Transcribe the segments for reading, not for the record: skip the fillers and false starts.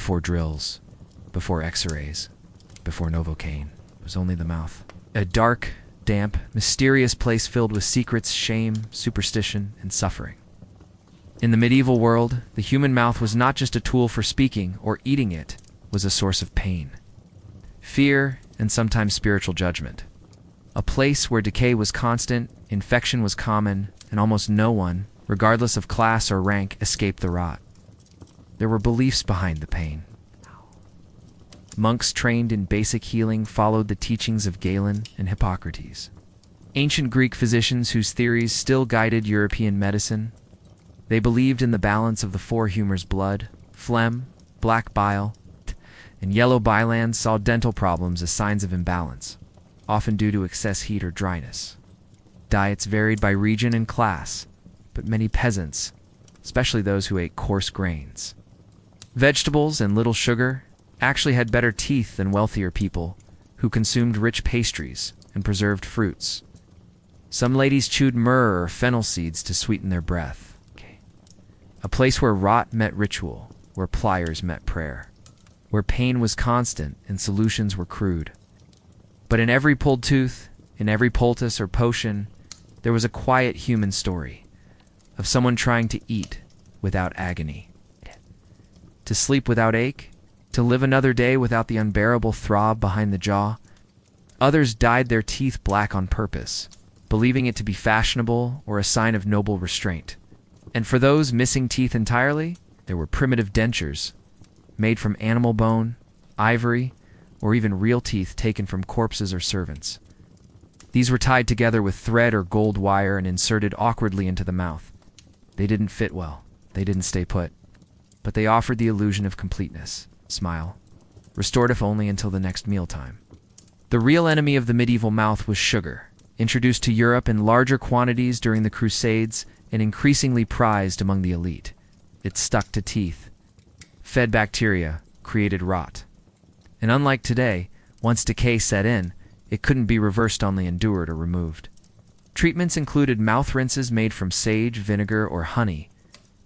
before drills, before x-rays, before Novocaine. It was only the mouth. A dark, damp, mysterious place filled with secrets, shame, superstition, and suffering. In the medieval world, the human mouth was not just a tool for speaking or eating, it was a source of pain, fear, and sometimes spiritual judgment. A place where decay was constant, infection was common, and almost no one, regardless of class or rank, escaped the rot. There were beliefs behind the pain. Monks trained in basic healing followed the teachings of Galen and Hippocrates, ancient Greek physicians whose theories still guided European medicine. They believed in the balance of the four humors: blood, phlegm, black bile, and yellow bile, saw dental problems as signs of imbalance, often due to excess heat or dryness. Diets varied by region and class, but many peasants, especially those who ate coarse grains, vegetables, and little sugar, actually had better teeth than wealthier people who consumed rich pastries and preserved fruits. Some ladies chewed myrrh or fennel seeds to sweeten their breath. A place where rot met ritual, where pliers met prayer, where pain was constant and solutions were crude. But in every pulled tooth, in every poultice or potion, there was a quiet human story of someone trying to eat without agony, to sleep without ache, to live another day without the unbearable throb behind the jaw. Others dyed their teeth black on purpose, believing it to be fashionable or a sign of noble restraint. And for those missing teeth entirely, there were primitive dentures, made from animal bone, ivory, or even real teeth taken from corpses or servants. These were tied together with thread or gold wire and inserted awkwardly into the mouth. They didn't fit well, they didn't stay put, but they offered the illusion of completeness, smile, restorative only until the next mealtime. The real enemy of the medieval mouth was sugar, introduced to Europe in larger quantities during the Crusades and increasingly prized among the elite. It stuck to teeth, fed bacteria, created rot. And unlike today, once decay set in, it couldn't be reversed, only endured or removed. Treatments included mouth rinses made from sage, vinegar, or honey,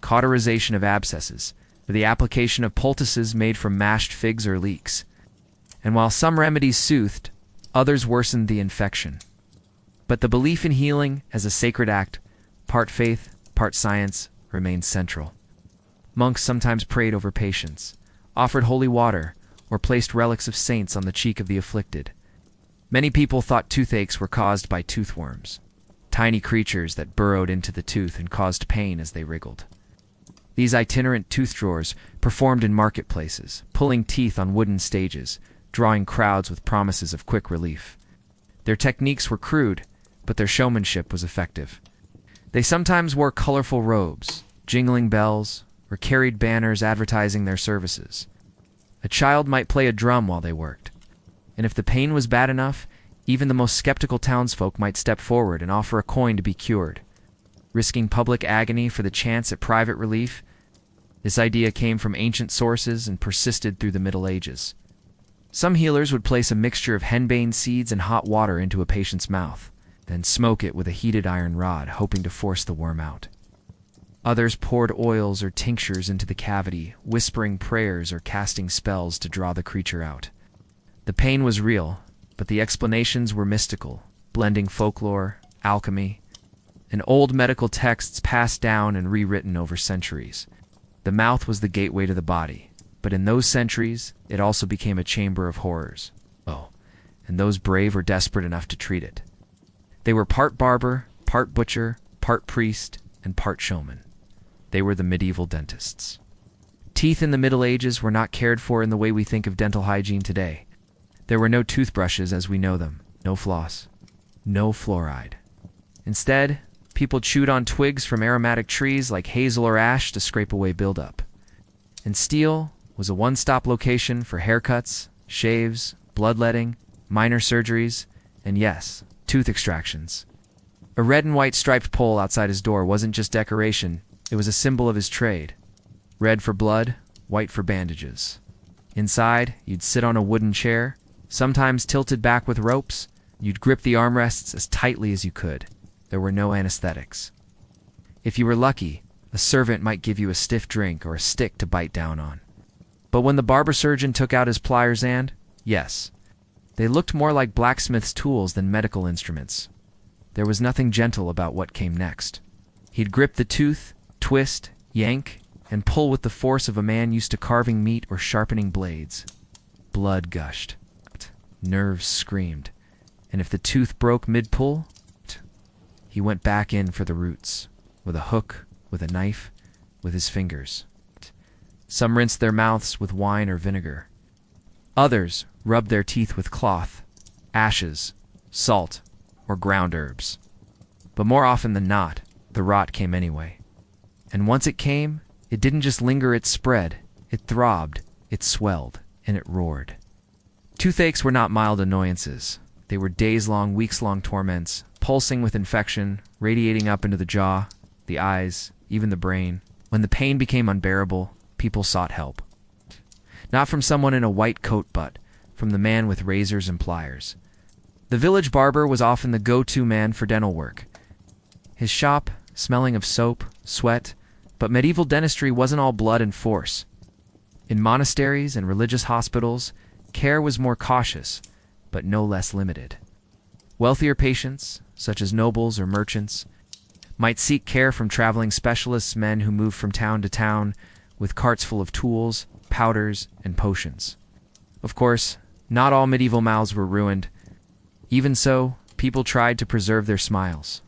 cauterization of abscesses, or the application of poultices made from mashed figs or leeks. And while some remedies soothed, others worsened the infection. But the belief in healing as a sacred act, part faith, part science, remained central. Monks sometimes prayed over patients, offered holy water, or placed relics of saints on the cheek of the afflicted. Many people thought toothaches were caused by toothworms, tiny creatures that burrowed into the tooth and caused pain as they wriggled. These itinerant tooth drawers performed in marketplaces, pulling teeth on wooden stages, drawing crowds with promises of quick relief. Their techniques were crude, but their showmanship was effective. They sometimes wore colorful robes, jingling bells, or carried banners advertising their services. A child might play a drum while they worked, and if the pain was bad enough, even the most skeptical townsfolk might step forward and offer a coin to be cured. Risking public agony for the chance at private relief, this idea came from ancient sources and persisted through the Middle Ages. Some healers would place a mixture of henbane seeds and hot water into a patient's mouth, then smoke it with a heated iron rod, hoping to force the worm out. Others poured oils or tinctures into the cavity, whispering prayers or casting spells to draw the creature out. The pain was real, but the explanations were mystical, blending folklore, alchemy, and old medical texts passed down and rewritten over centuries. The mouth was the gateway to the body, but in those centuries, it also became a chamber of horrors. Oh, and those brave or desperate enough to treat it. They were part barber, part butcher, part priest, and part showman. They were the medieval dentists. Teeth in the Middle Ages were not cared for in the way we think of dental hygiene today. There were no toothbrushes as we know them, no floss, no fluoride. Instead, people chewed on twigs from aromatic trees like hazel or ash to scrape away buildup. And Steel was a one-stop location for haircuts, shaves, bloodletting, minor surgeries, and yes, tooth extractions. A red and white striped pole outside his door wasn't just decoration, it was a symbol of his trade. Red for blood, white for bandages. Inside, you'd sit on a wooden chair, sometimes tilted back with ropes. You'd grip the armrests as tightly as you could. There were no anesthetics. If you were lucky, a servant might give you a stiff drink or a stick to bite down on. But when the barber surgeon took out his pliers and, yes, they looked more like blacksmith's tools than medical instruments. There was nothing gentle about what came next. He'd grip the tooth, twist, yank, and pull with the force of a man used to carving meat or sharpening blades. Blood gushed. Nerves screamed. And if the tooth broke mid-pull, he went back in for the roots, with a hook, with a knife, with his fingers. Some rinsed their mouths with wine or vinegar. Others rubbed their teeth with cloth, ashes, salt, or ground herbs. But more often than not, the rot came anyway. And once it came, it didn't just linger, it spread, it throbbed, it swelled, and it roared. Toothaches were not mild annoyances. They were days-long, weeks-long torments, pulsing with infection, radiating up into the jaw, the eyes, even the brain. When the pain became unbearable, people sought help. Not from someone in a white coat, but from the man with razors and pliers. The village barber was often the go-to man for dental work. His shop, smelling of soap, sweat, but medieval dentistry wasn't all blood and force. In monasteries and religious hospitals, care was more cautious, but no less limited. Wealthier patients, such as nobles or merchants, might seek care from traveling specialists, men who moved from town to town with carts full of tools, powders, and potions. Of course, not all medieval mouths were ruined. Even so, people tried to preserve their smiles.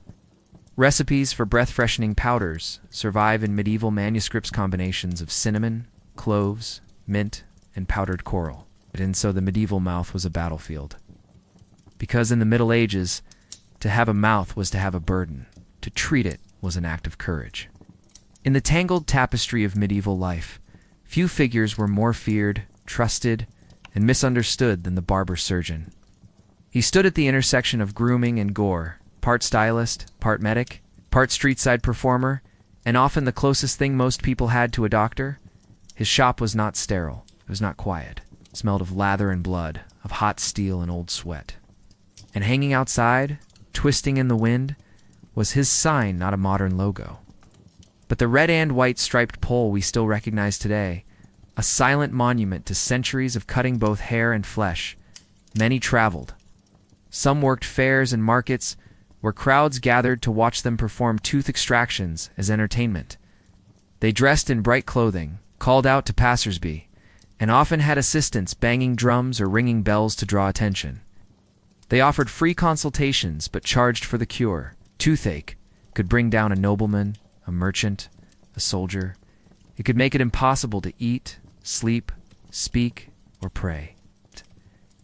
Recipes for breath-freshening powders survive in medieval manuscripts, combinations of cinnamon, cloves, mint, and powdered coral. And so the medieval mouth was a battlefield. Because in the Middle Ages, to have a mouth was to have a burden. To treat it was an act of courage. In the tangled tapestry of medieval life, few figures were more feared, trusted, and misunderstood than the barber-surgeon. He stood at the intersection of grooming and gore, part stylist, part medic, part street-side performer, and often the closest thing most people had to a doctor. His shop was not sterile. It was not quiet. It smelled of lather and blood, of hot steel and old sweat. And hanging outside, twisting in the wind, was his sign, not a modern logo. But the red and white striped pole we still recognize today, a silent monument to centuries of cutting both hair and flesh. Many traveled. Some worked fairs and markets where crowds gathered to watch them perform tooth extractions as entertainment. They dressed in bright clothing, called out to passersby, and often had assistants banging drums or ringing bells to draw attention. They offered free consultations but charged for the cure. Toothache could bring down a nobleman, a merchant, a soldier. It could make it impossible to eat, sleep, speak, or pray.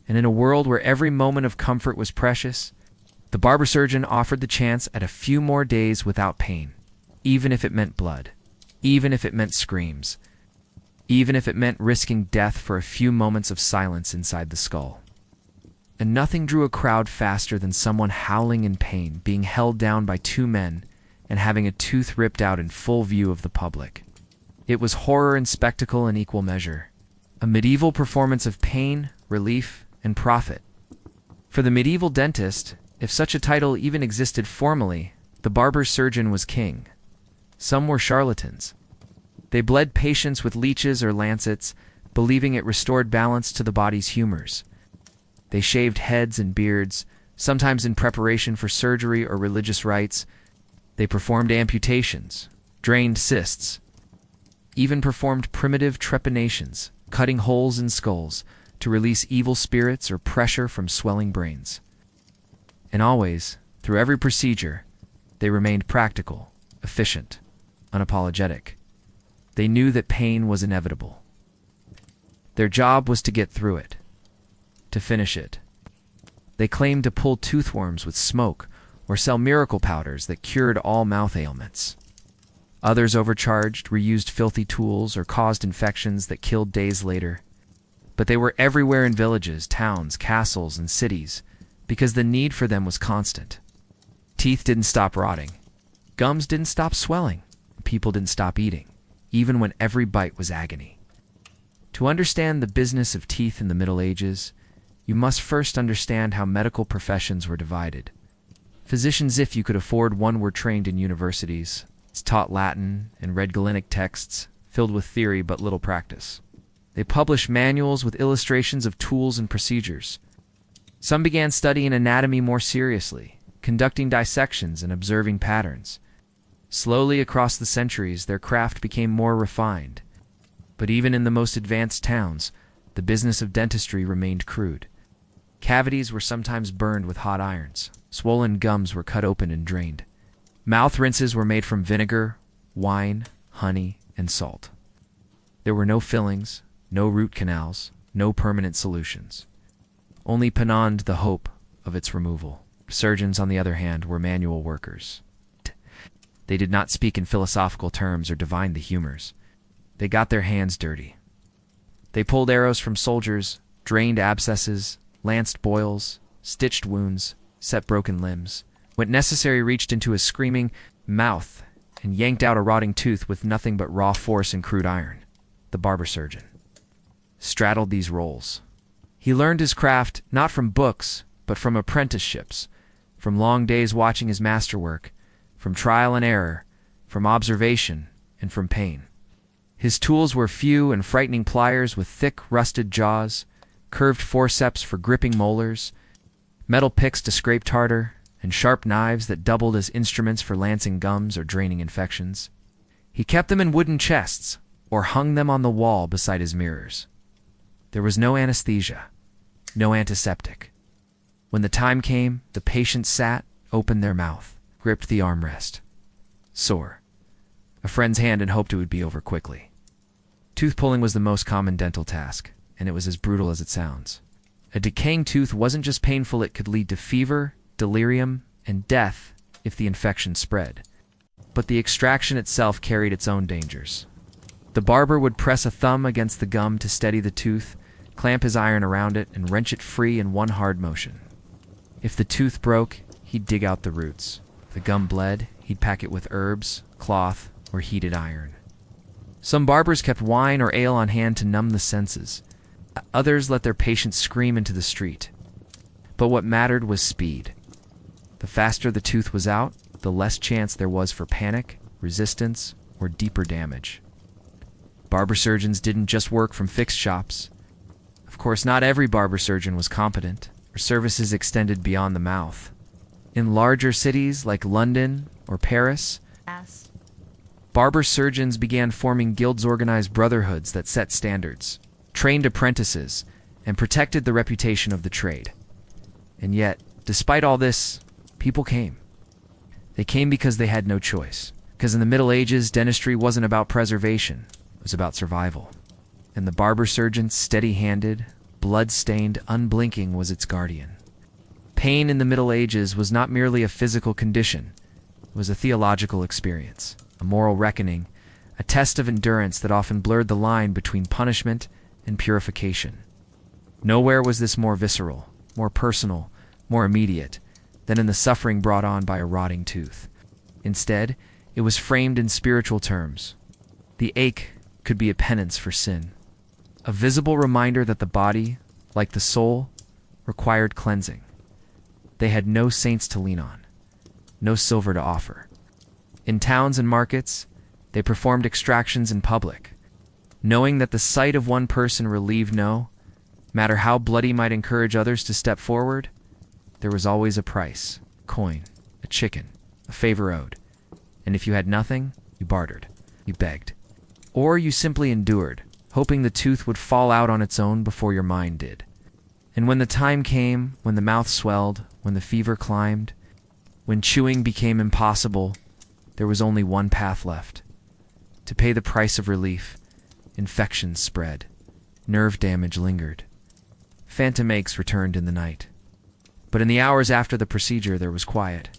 And in a world where every moment of comfort was precious, the barber-surgeon offered the chance at a few more days without pain, even if it meant blood, even if it meant screams, even if it meant risking death for a few moments of silence inside the skull. And nothing drew a crowd faster than someone howling in pain, being held down by two men, and having a tooth ripped out in full view of the public. It was horror and spectacle in equal measure, a medieval performance of pain, relief, and profit. For the medieval dentist, if such a title even existed formally, the barber-surgeon was king. Some were charlatans. They bled patients with leeches or lancets, believing it restored balance to the body's humors. They shaved heads and beards, sometimes in preparation for surgery or religious rites. They performed amputations, drained cysts, even performed primitive trepanations, cutting holes in skulls to release evil spirits or pressure from swelling brains. And always, through every procedure, they remained practical, efficient, unapologetic. They knew that pain was inevitable. Their job was to get through it, to finish it. They claimed to pull toothworms with smoke or sell miracle powders that cured all mouth ailments. Others overcharged, reused filthy tools, or caused infections that killed days later. But they were everywhere in villages, towns, castles, and cities because the need for them was constant. Teeth didn't stop rotting. Gums didn't stop swelling. People didn't stop eating, even when every bite was agony. To understand the business of teeth in the Middle Ages, you must first understand how medical professions were divided. Physicians, if you could afford one, were trained in universities, taught Latin, and read Galenic texts, filled with theory but little practice. They published manuals with illustrations of tools and procedures. Some began studying anatomy more seriously, conducting dissections and observing patterns. Slowly across the centuries, their craft became more refined. But even in the most advanced towns, the business of dentistry remained crude. Cavities were sometimes burned with hot irons. Swollen gums were cut open and drained. Mouth rinses were made from vinegar, wine, honey, and salt. There were no fillings, no root canals, no permanent solutions. Only Penance the hope of its removal. Surgeons, on the other hand, were manual workers. They did not speak in philosophical terms or divine the humors. They got their hands dirty. They pulled arrows from soldiers, drained abscesses, lanced boils, stitched wounds, set broken limbs. When necessary, reached into a screaming mouth and yanked out a rotting tooth with nothing but raw force and crude iron. The barber-surgeon straddled these roles. He learned his craft not from books, but from apprenticeships, from long days watching his masterwork, from trial and error, from observation, and from pain. His tools were few and frightening pliers with thick, rusted jaws, curved forceps for gripping molars, metal picks to scrape tartar, and sharp knives that doubled as instruments for lancing gums or draining infections. He kept them in wooden chests, or hung them on the wall beside his mirrors. There was no anesthesia, no antiseptic. When the time came, the patient sat, opened their mouth, gripped the armrest. Sore. A friend's hand and hoped it would be over quickly. Tooth pulling was the most common dental task, and it was as brutal as it sounds. A decaying tooth wasn't just painful, it could lead to fever, delirium, and death if the infection spread. But the extraction itself carried its own dangers. The barber would press a thumb against the gum to steady the tooth, clamp his iron around it, and wrench it free in one hard motion. If the tooth broke, he'd dig out the roots. If the gum bled, he'd pack it with herbs, cloth, or heated iron. Some barbers kept wine or ale on hand to numb the senses. Others let their patients scream into the street. But what mattered was speed. The faster the tooth was out, the less chance there was for panic, resistance, or deeper damage. Barber-surgeons didn't just work from fixed shops. Of course, not every barber-surgeon was competent. Their services extended beyond the mouth. In larger cities like London or Paris, barber-surgeons began forming guilds-organized brotherhoods that set standards, trained apprentices, and protected the reputation of the trade. And yet, despite all this, people came. They came because they had no choice. Because in the Middle Ages, dentistry wasn't about preservation. It was about survival. And the barber-surgeon, steady-handed, blood-stained, unblinking, was its guardian. Pain in the Middle Ages was not merely a physical condition. It was a theological experience, a moral reckoning, a test of endurance that often blurred the line between punishment and purification. Nowhere was this more visceral, more personal, more immediate than in the suffering brought on by a rotting tooth. Instead, it was framed in spiritual terms. The ache could be a penance for sin, a visible reminder that the body, like the soul, required cleansing. They had no saints to lean on, no silver to offer. In towns and markets, they performed extractions in public, knowing that the sight of one person relieved no matter how bloody might encourage others to step forward. There was always a price, coin, a chicken, a favor owed. And if you had nothing, you bartered, you begged. Or you simply endured, hoping the tooth would fall out on its own before your mind did. And when the time came, when the mouth swelled, when the fever climbed, when chewing became impossible, there was only one path left. To pay the price of relief, infections spread, nerve damage lingered. Phantom aches returned in the night. But in the hours after the procedure, there was quiet.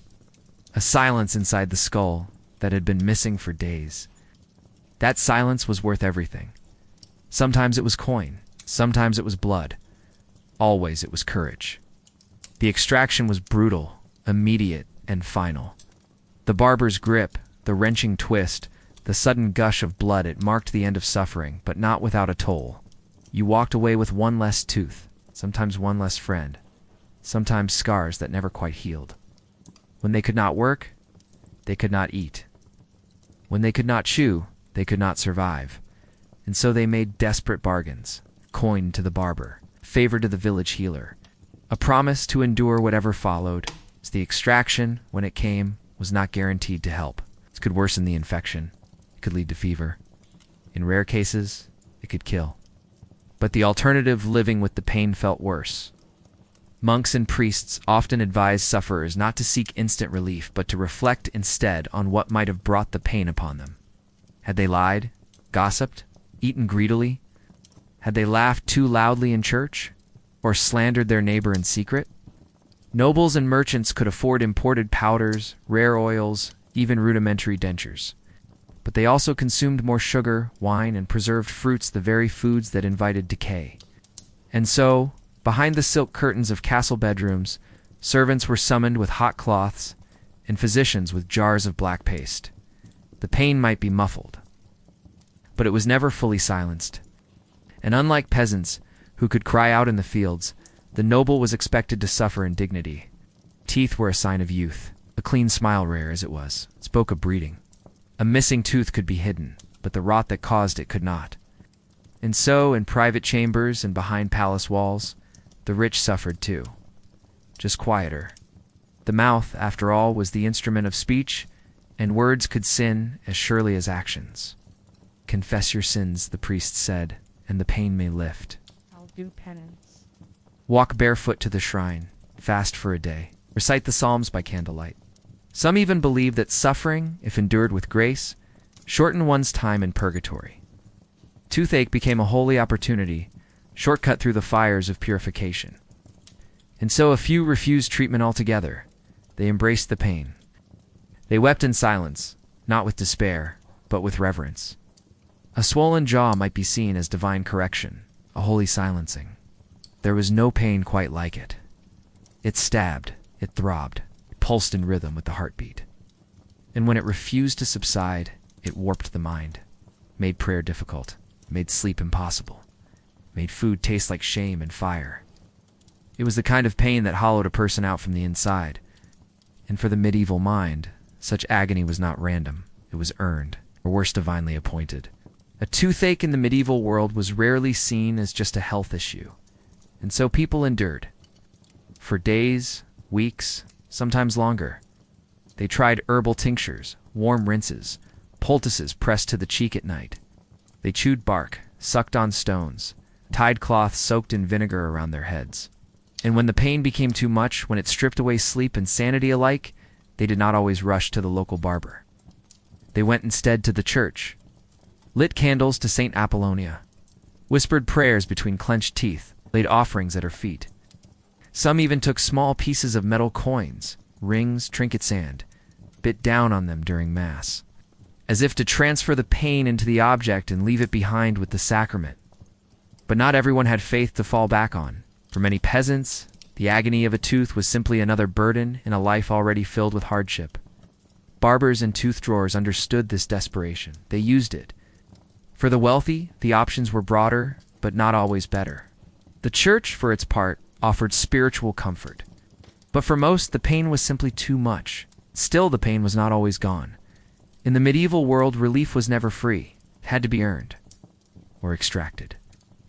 A silence inside the skull that had been missing for days. That silence was worth everything. Sometimes it was coin, sometimes it was blood. Always it was courage. The extraction was brutal, immediate, and final. The barber's grip, the wrenching twist, the sudden gush of blood, it marked the end of suffering, but not without a toll. You walked away with one less tooth, sometimes one less friend, sometimes scars that never quite healed. When they could not work, they could not eat. When they could not chew, they could not survive. and so they made desperate bargains, coin to the barber, favor to the village healer, a promise to endure whatever followed, as the extraction, when it came, was not guaranteed to help. It could worsen the infection. It could lead to fever. In rare cases, it could kill. But the alternative, living with the pain, felt worse. Monks and priests often advised sufferers not to seek instant relief, but to reflect instead on what might have brought the pain upon them. Had they lied, gossiped, eaten greedily? Had they laughed too loudly in church? Or slandered their neighbor in secret? Nobles and merchants could afford imported powders, rare oils, even rudimentary dentures. But they also consumed more sugar, wine, and preserved fruits, the very foods that invited decay. And so, behind the silk curtains of castle bedrooms, servants were summoned with hot cloths, and physicians with jars of black paste. The pain might be muffled, but it was never fully silenced. And unlike peasants, who could cry out in the fields, the noble was expected to suffer in dignity. Teeth were a sign of youth. A clean smile, rare as it was, spoke of breeding. A missing tooth could be hidden, but the rot that caused it could not. And so, in private chambers and behind palace walls, the rich suffered too. Just quieter. The mouth, after all, was the instrument of speech, and words could sin as surely as actions. Confess your sins, the priest said, and the pain may lift. I'll do penance. Walk barefoot to the shrine, fast for a day, recite the Psalms by candlelight. Some even believe that suffering, if endured with grace, shortened one's time in purgatory. Toothache became a holy opportunity, shortcut through the fires of purification. And so a few refused treatment altogether. They embraced the pain. They wept in silence, not with despair, but with reverence. A swollen jaw might be seen as divine correction, a holy silencing. There was no pain quite like it. It stabbed, it throbbed, it pulsed in rhythm with the heartbeat. And when it refused to subside, it warped the mind, made prayer difficult, made sleep impossible, made food taste like shame and fire. It was the kind of pain that hollowed a person out from the inside. And for the medieval mind, such agony was not random, it was earned, or worse, divinely appointed. A toothache in the medieval world was rarely seen as just a health issue, and so people endured. For days, weeks, sometimes longer. They tried herbal tinctures, warm rinses, poultices pressed to the cheek at night. They chewed bark, sucked on stones, tied cloths soaked in vinegar around their heads. And when the pain became too much, when it stripped away sleep and sanity alike, they did not always rush to the local barber. They went instead to the church, lit candles to Saint Apollonia, whispered prayers between clenched teeth, laid offerings at her feet. Some even took small pieces of metal coins, rings, trinkets, and bit down on them during Mass, as if to transfer the pain into the object and leave it behind with the sacrament. But not everyone had faith to fall back on. For many peasants, the agony of a tooth was simply another burden in a life already filled with hardship. Barbers and tooth drawers understood this desperation. They used it. For the wealthy, the options were broader, but not always better. The church, for its part, offered spiritual comfort. But for most, the pain was simply too much. Still, the pain was not always gone. In the medieval world, relief was never free. It had to be earned or extracted.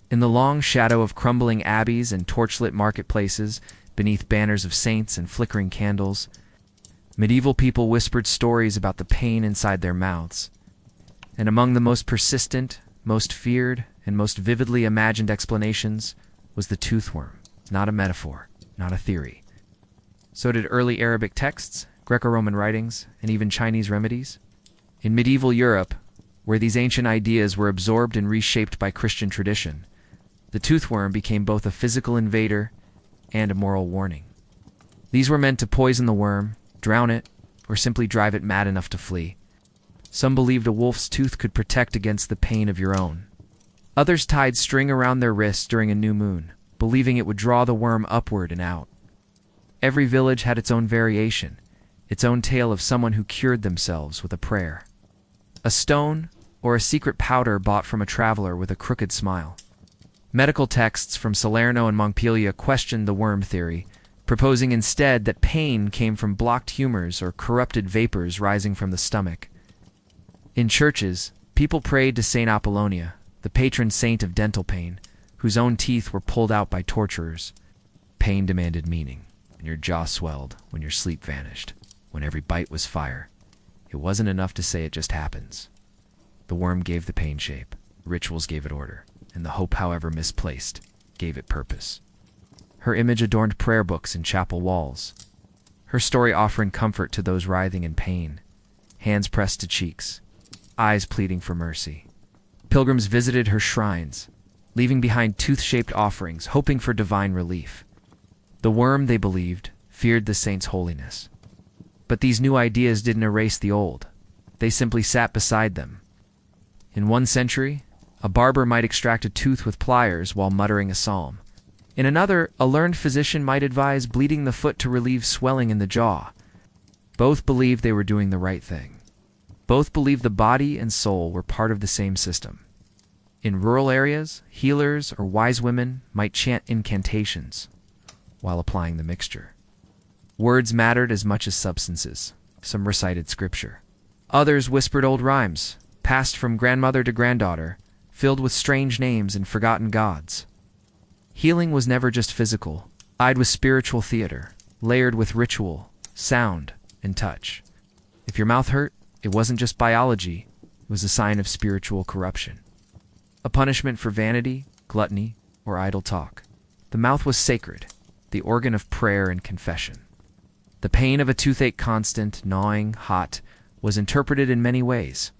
In the long shadow of crumbling abbeys and torchlit marketplaces, beneath banners of saints and flickering candles, medieval people whispered stories about the pain inside their mouths. And among the most persistent, most feared, and most vividly imagined explanations was the toothworm, not a metaphor, not a theory. So did early Arabic texts, Greco-Roman writings, and even Chinese remedies. In medieval Europe, where these ancient ideas were absorbed and reshaped by Christian tradition, the toothworm became both a physical invader and a moral warning. These were meant to poison the worm, drown it, or simply drive it mad enough to flee. Some believed a wolf's tooth could protect against the pain of your own. Others tied string around their wrists during a new moon, believing it would draw the worm upward and out. Every village had its own variation, its own tale of someone who cured themselves with a prayer. A stone, or a secret powder bought from a traveler with a crooked smile. Medical texts from Salerno and Montpellier questioned the worm theory, proposing instead that pain came from blocked humors or corrupted vapors rising from the stomach. In churches, people prayed to Saint Apollonia, the patron saint of dental pain, whose own teeth were pulled out by torturers. Pain demanded meaning, and your jaw swelled when your sleep vanished, when every bite was fire. It wasn't enough to say it just happens. The worm gave the pain shape, rituals gave it order, and the hope, however misplaced, gave it purpose. Her image adorned prayer books and chapel walls, her story offering comfort to those writhing in pain, hands pressed to cheeks, eyes pleading for mercy. Pilgrims visited her shrines, leaving behind tooth-shaped offerings, hoping for divine relief. The worm, they believed, feared the saint's holiness. But these new ideas didn't erase the old. They simply sat beside them. In 1 century, a barber might extract a tooth with pliers while muttering a psalm. In another, a learned physician might advise bleeding the foot to relieve swelling in the jaw. Both believed they were doing the right thing. Both believed the body and soul were part of the same system. In rural areas, healers or wise women might chant incantations while applying the mixture. Words mattered as much as substances. Some recited scripture. Others whispered old rhymes, passed from grandmother to granddaughter, filled with strange names and forgotten gods. Healing was never just physical, tied with spiritual theater, layered with ritual, sound, and touch. If your mouth hurt, it wasn't just biology, it was a sign of spiritual corruption. A punishment for vanity, gluttony, or idle talk. The mouth was sacred, the organ of prayer and confession. The pain of a toothache, constant, gnawing, hot, was interpreted in many ways.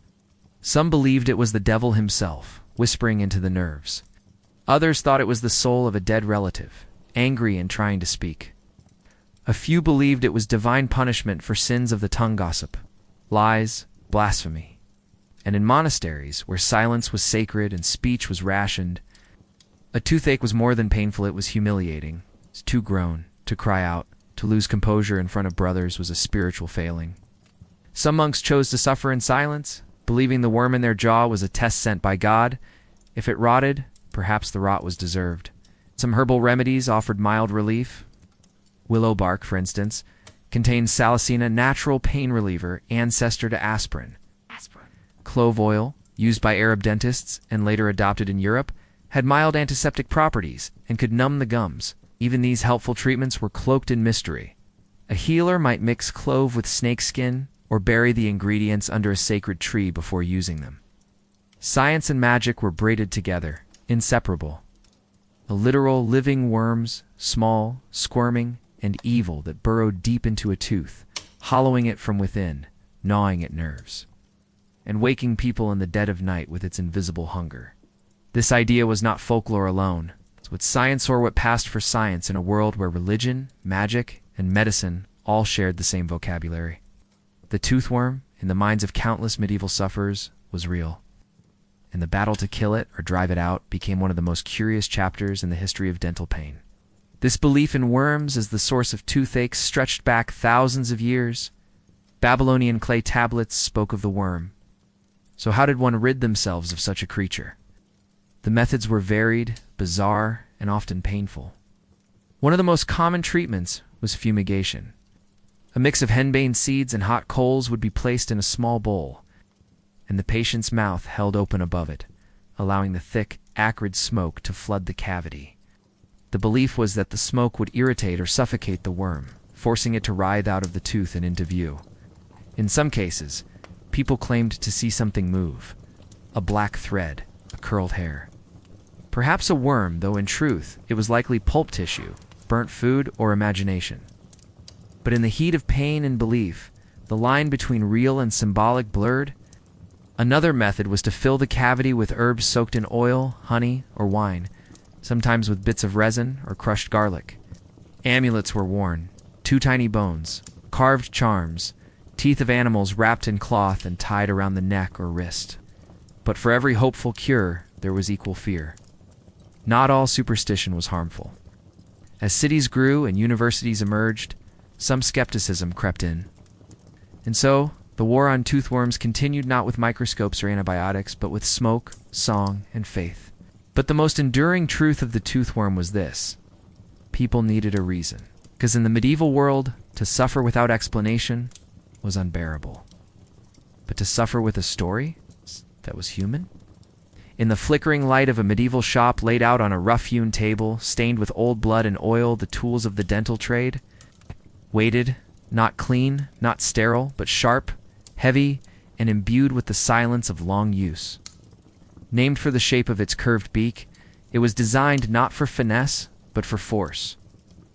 Some believed it was the devil himself, whispering into the nerves. Others thought it was the soul of a dead relative, angry and trying to speak. A few believed it was divine punishment for sins of the tongue, gossip, lies, blasphemy. And in monasteries, where silence was sacred and speech was rationed, a toothache was more than painful, it was humiliating. To groan, to cry out, to lose composure in front of brothers was a spiritual failing. Some monks chose to suffer in silence, believing the worm in their jaw was a test sent by God. If it rotted, perhaps the rot was deserved. Some herbal remedies offered mild relief. Willow bark, for instance, contained salicina, natural pain reliever, ancestor to aspirin. Clove oil, used by Arab dentists and later adopted in Europe, had mild antiseptic properties and could numb the gums. Even these helpful treatments were cloaked in mystery. A healer might mix clove with snakeskin or bury the ingredients under a sacred tree before using them. Science and magic were braided together, inseparable. A literal living worms, small, squirming, and evil that burrowed deep into a tooth, hollowing it from within, gnawing at nerves, and waking people in the dead of night with its invisible hunger. This idea was not folklore alone. It's what science or what passed for science in a world where religion, magic, and medicine all shared the same vocabulary. The toothworm, in the minds of countless medieval sufferers, was real. And the battle to kill it or drive it out became one of the most curious chapters in the history of dental pain. This belief in worms as the source of toothaches stretched back thousands of years. Babylonian clay tablets spoke of the worm. So how did one rid themselves of such a creature? The methods were varied, bizarre, and often painful. One of the most common treatments was fumigation. A mix of henbane seeds and hot coals would be placed in a small bowl, and the patient's mouth held open above it, allowing the thick, acrid smoke to flood the cavity. The belief was that the smoke would irritate or suffocate the worm, forcing it to writhe out of the tooth and into view. In some cases, people claimed to see something move, a black thread, a curled hair. Perhaps a worm, though in truth, it was likely pulp tissue, burnt food, or imagination. But in the heat of pain and belief, the line between real and symbolic blurred. Another method was to fill the cavity with herbs soaked in oil, honey, or wine, sometimes with bits of resin or crushed garlic. Amulets were worn, 2 tiny bones, carved charms, teeth of animals wrapped in cloth and tied around the neck or wrist. But for every hopeful cure, there was equal fear. Not all superstition was harmful. As cities grew and universities emerged, some skepticism crept in. And so, the war on toothworms continued not with microscopes or antibiotics, but with smoke, song, and faith. But the most enduring truth of the toothworm was this: people needed a reason. Because in the medieval world, to suffer without explanation was unbearable. But to suffer with a story that was human? In the flickering light of a medieval shop laid out on a rough-hewn table, stained with old blood and oil, the tools of the dental trade. Weighted, not clean, not sterile, but sharp, heavy, and imbued with the silence of long use. Named for the shape of its curved beak, it was designed not for finesse, but for force.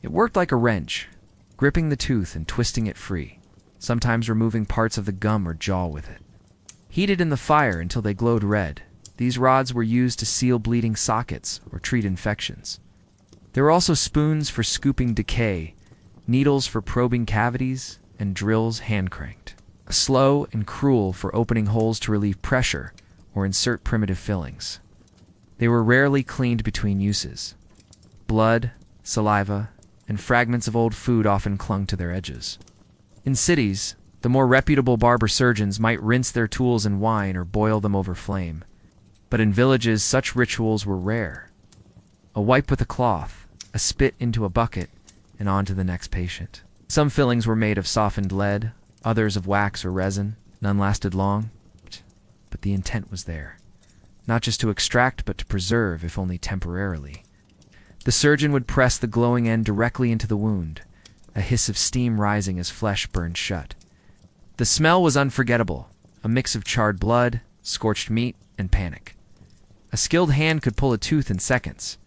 It worked like a wrench, gripping the tooth and twisting it free, sometimes removing parts of the gum or jaw with it. Heated in the fire until they glowed red, these rods were used to seal bleeding sockets or treat infections. There were also spoons for scooping decay, needles for probing cavities, and drills hand-cranked. Slow and cruel for opening holes to relieve pressure or insert primitive fillings. They were rarely cleaned between uses. Blood, saliva, and fragments of old food often clung to their edges. In cities, the more reputable barber-surgeons might rinse their tools in wine or boil them over flame. But in villages, such rituals were rare. A wipe with a cloth, a spit into a bucket, and on to the next patient. Some fillings were made of softened lead, others of wax or resin. None lasted long, but the intent was there. Not just to extract, but to preserve, if only temporarily. The surgeon would press the glowing end directly into the wound, a hiss of steam rising as flesh burned shut. The smell was unforgettable, a mix of charred blood, scorched meat, and panic. A skilled hand could pull a tooth in seconds.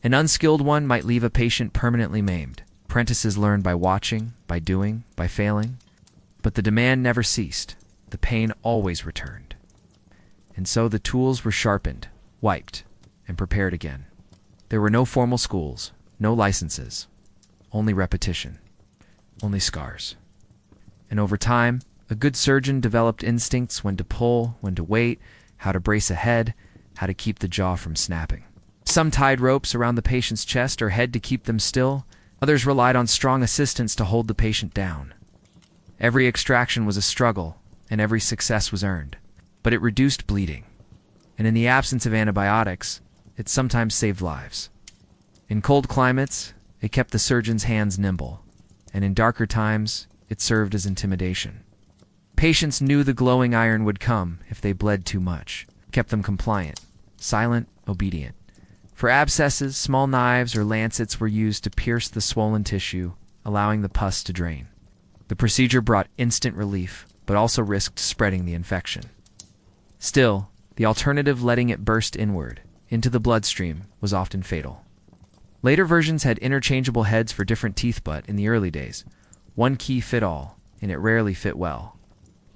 An unskilled one might leave a patient permanently maimed. Apprentices learned by watching, by doing, by failing. But the demand never ceased. The pain always returned. And so the tools were sharpened, wiped, and prepared again. There were no formal schools, no licenses, only repetition, only scars. And over time, a good surgeon developed instincts when to pull, when to wait, how to brace a head, how to keep the jaw from snapping. Some tied ropes around the patient's chest or head to keep them still. Others relied on strong assistants to hold the patient down. Every extraction was a struggle, and every success was earned. But it reduced bleeding. And in the absence of antibiotics, it sometimes saved lives. In cold climates, it kept the surgeon's hands nimble. And in darker times, it served as intimidation. Patients knew the glowing iron would come if they bled too much. Kept them compliant, silent, obedient. For abscesses, small knives or lancets were used to pierce the swollen tissue, allowing the pus to drain. The procedure brought instant relief, but also risked spreading the infection. Still, the alternative, letting it burst inward, into the bloodstream, was often fatal. Later versions had interchangeable heads for different teeth, but in the early days, one key fit all, and it rarely fit well.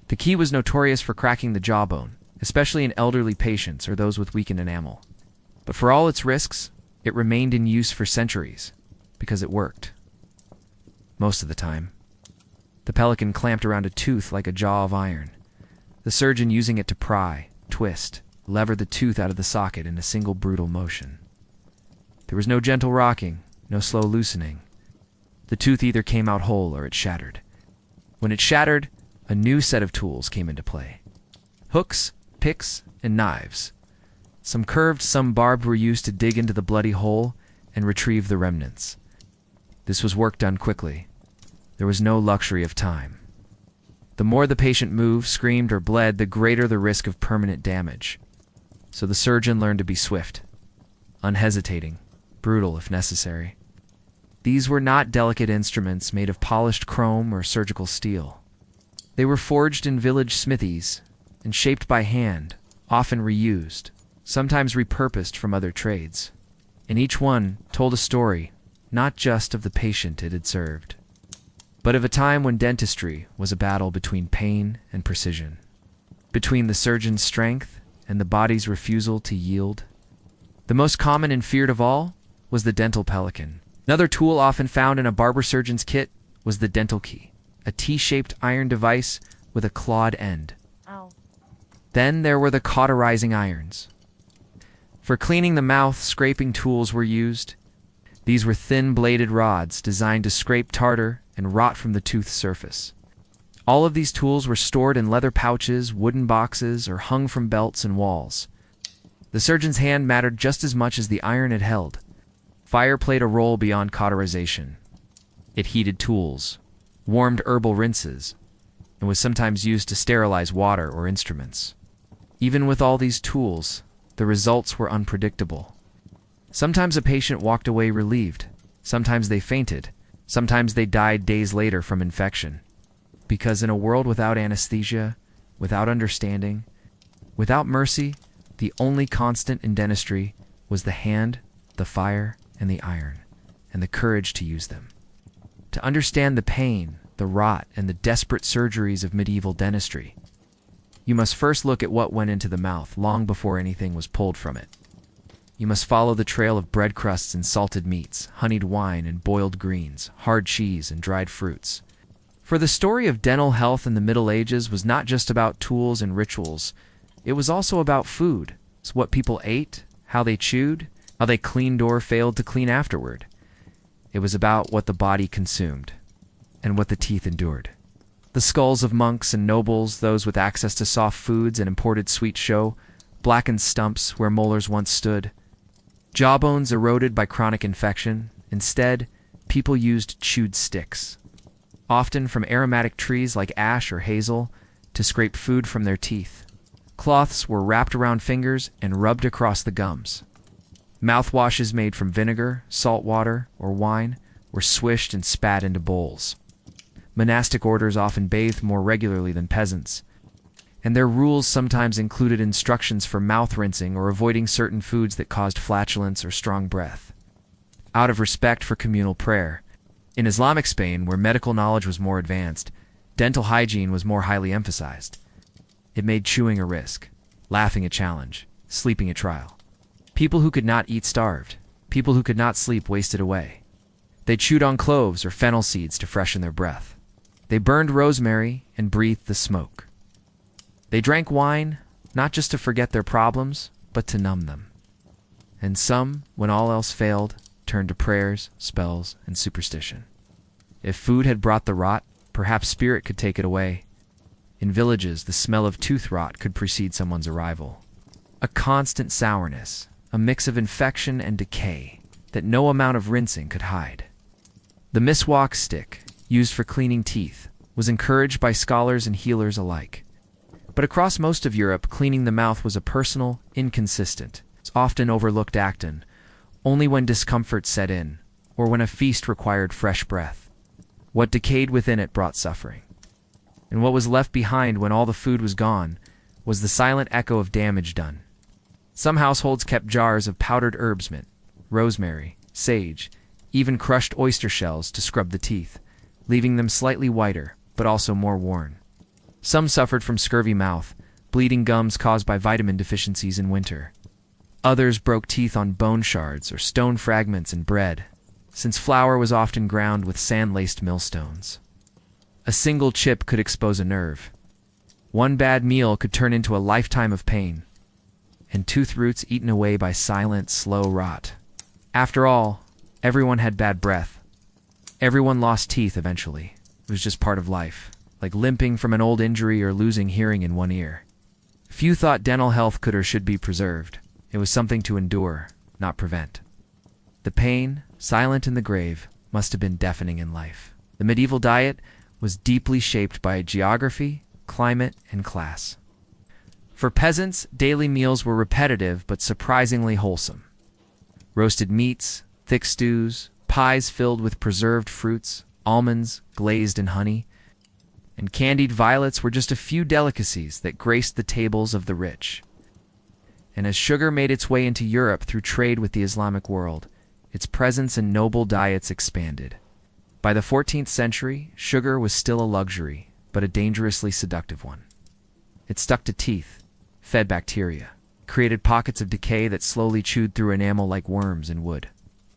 The key was notorious for cracking the jawbone, especially in elderly patients or those with weakened enamel. But for all its risks, it remained in use for centuries, because it worked. Most of the time. The pelican clamped around a tooth like a jaw of iron, the surgeon using it to pry, twist, lever the tooth out of the socket in a single brutal motion. There was no gentle rocking, no slow loosening. The tooth either came out whole or it shattered. When it shattered, a new set of tools came into play. Hooks, picks, and knives. Some curved, some barbed were used to dig into the bloody hole and retrieve the remnants. This was work done quickly. There was no luxury of time. The more the patient moved, screamed, or bled, the greater the risk of permanent damage. So the surgeon learned to be swift, unhesitating, brutal if necessary. These were not delicate instruments made of polished chrome or surgical steel. They were forged in village smithies and shaped by hand, often reused, sometimes repurposed from other trades. And each one told a story, not just of the patient it had served, but of a time when dentistry was a battle between pain and precision, between the surgeon's strength and the body's refusal to yield. The most common and feared of all was the dental pelican. Another tool often found in a barber-surgeon's kit was the dental key, a T-shaped iron device with a clawed end. Ow. Then there were the cauterizing irons. For cleaning the mouth, scraping tools were used. These were thin-bladed rods designed to scrape tartar and rot from the tooth surface. All of these tools were stored in leather pouches, wooden boxes, or hung from belts and walls. The surgeon's hand mattered just as much as the iron it held. Fire played a role beyond cauterization. It heated tools, warmed herbal rinses, and was sometimes used to sterilize water or instruments. Even with all these tools, the results were unpredictable. Sometimes a patient walked away relieved, sometimes they fainted, sometimes they died days later from infection. Because in a world without anesthesia, without understanding, without mercy, the only constant in dentistry was the hand, the fire, and the iron, and the courage to use them. To understand the pain, the rot, and the desperate surgeries of medieval dentistry, you must first look at what went into the mouth long before anything was pulled from it. You must follow the trail of bread crusts and salted meats, honeyed wine and boiled greens, hard cheese and dried fruits. For the story of dental health in the Middle Ages was not just about tools and rituals, it was also about food. It's what people ate, how they chewed, how they cleaned or failed to clean afterward. It was about what the body consumed, and what the teeth endured. The skulls of monks and nobles, those with access to soft foods and imported sweet show, blackened stumps where molars once stood, jawbones eroded by chronic infection. Instead, people used chewed sticks, often from aromatic trees like ash or hazel, to scrape food from their teeth. Cloths were wrapped around fingers and rubbed across the gums. Mouthwashes made from vinegar, salt water, or wine were swished and spat into bowls. Monastic orders often bathed more regularly than peasants, and their rules sometimes included instructions for mouth rinsing or avoiding certain foods that caused flatulence or strong breath. Out of respect for communal prayer, in Islamic Spain, where medical knowledge was more advanced, dental hygiene was more highly emphasized. It made chewing a risk, laughing a challenge, sleeping a trial. People who could not eat starved. People who could not sleep wasted away. They chewed on cloves or fennel seeds to freshen their breath. They burned rosemary and breathed the smoke. They drank wine, not just to forget their problems, but to numb them. And some, when all else failed, turned to prayers, spells, and superstition. If food had brought the rot, perhaps spirit could take it away. In villages, the smell of tooth rot could precede someone's arrival. A constant sourness, a mix of infection and decay that no amount of rinsing could hide. The miswak stick, used for cleaning teeth, was encouraged by scholars and healers alike. But across most of Europe, cleaning the mouth was a personal, inconsistent, often overlooked act, only when discomfort set in, or when a feast required fresh breath. What decayed within it brought suffering. And what was left behind when all the food was gone was the silent echo of damage done. Some households kept jars of powdered herbs, mint, rosemary, sage, even crushed oyster shells to scrub the teeth, leaving them slightly whiter, but also more worn. Some suffered from scurvy mouth, bleeding gums caused by vitamin deficiencies in winter. Others broke teeth on bone shards or stone fragments in bread, since flour was often ground with sand-laced millstones. A single chip could expose a nerve. One bad meal could turn into a lifetime of pain, and tooth roots eaten away by silent, slow rot. After all, everyone had bad breath. Everyone lost teeth eventually. It was just part of life, like limping from an old injury or losing hearing in one ear. Few thought dental health could or should be preserved. It was something to endure, not prevent. The pain, silent in the grave, must have been deafening in life. The medieval diet was deeply shaped by geography, climate, and class. For peasants, daily meals were repetitive but surprisingly wholesome. Roasted meats, thick stews, pies filled with preserved fruits, almonds glazed in honey, and candied violets were just a few delicacies that graced the tables of the rich. And as sugar made its way into Europe through trade with the Islamic world, its presence in noble diets expanded. By the 14th century, sugar was still a luxury, but a dangerously seductive one. It stuck to teeth, fed bacteria, created pockets of decay that slowly chewed through enamel like worms in wood.